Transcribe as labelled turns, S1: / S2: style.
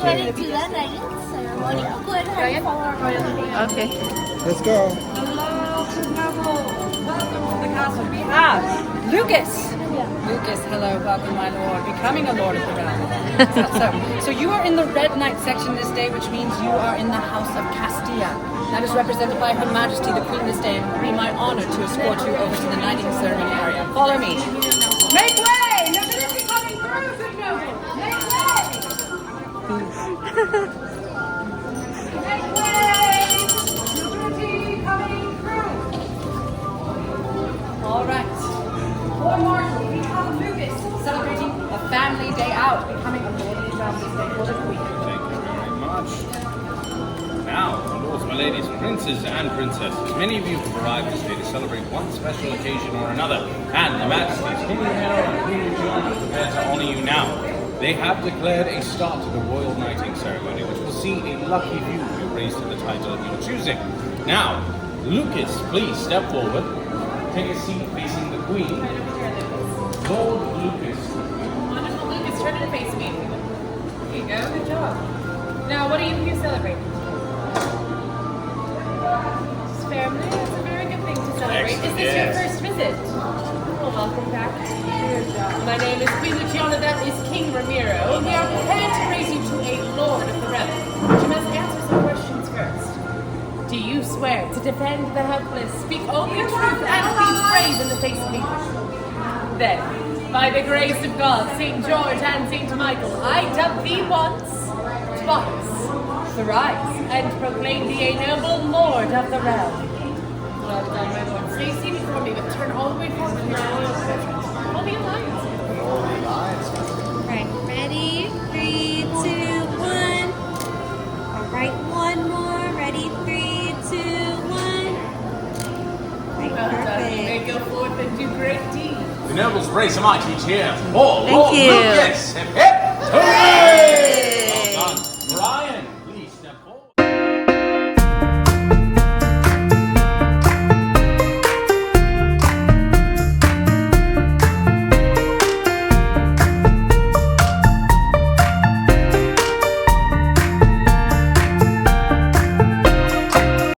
S1: ready to the knighting ceremony. Go ahead and follow our royal.
S2: Okay.
S3: Let's go.
S4: Hello, welcome to the castle. We have Lucas. Lucas, hello, welcome, my lord. Becoming a lord of the realm. So you are in the Red Knight section this day, which means you are in the House of Castilla. That is represented by Her Majesty the Queen this day, and it will be my honor to escort you over to the knighting ceremony area. Follow me. Make way! Nobility coming through, good noble! Make way! Make way! Nobility coming through! All right. Lord Marshal, we have Lucas celebrating a family day out, becoming a lord of the realm this day for the Queen.
S5: Thank you very much. Now, my lords, my ladies, princes and princesses, many of you have arrived this day to celebrate one special occasion or another, and the Majesties, King Romero and Queen Luciana, are prepared to honor you now. They have declared a start to the royal knighting ceremony, which will see a lucky few be raised to the title of your choosing. Now, Lucas, please step forward, take a seat facing the Queen. Lord Lucas.
S4: Wonderful, Lucas, turn and face me. There you go, good job. Now, what are you here celebrating? Family, that's a very good thing to celebrate.
S5: Excellent,
S4: Is this your
S5: yes.
S4: first visit? Well, welcome back. My name is Queen Luciana, that is King Ramiro, and we are prepared to raise you to a lord of the realm. But you must answer some questions first. Do you swear to defend the helpless, speak only truth, and be brave in the face of evil? Then, by the grace of God, St. George and St. Michael, I dub thee once, twice, thrice, and proclaim thee a noble lord of the realm. Well done, my lord. Stay seated for me, but turn all the way forward to your royal presence. All the alliance.
S1: Right, ready? 3, 2, 1. All right, one more. Ready? 3, 2, 1. Right,
S4: Well done. You may
S1: perfect.
S4: go forth and do great deeds.
S5: The nobles raise a mighty cheer for
S2: Thank
S5: Lord
S2: you.
S5: Lucas. Hip hip! Hooray!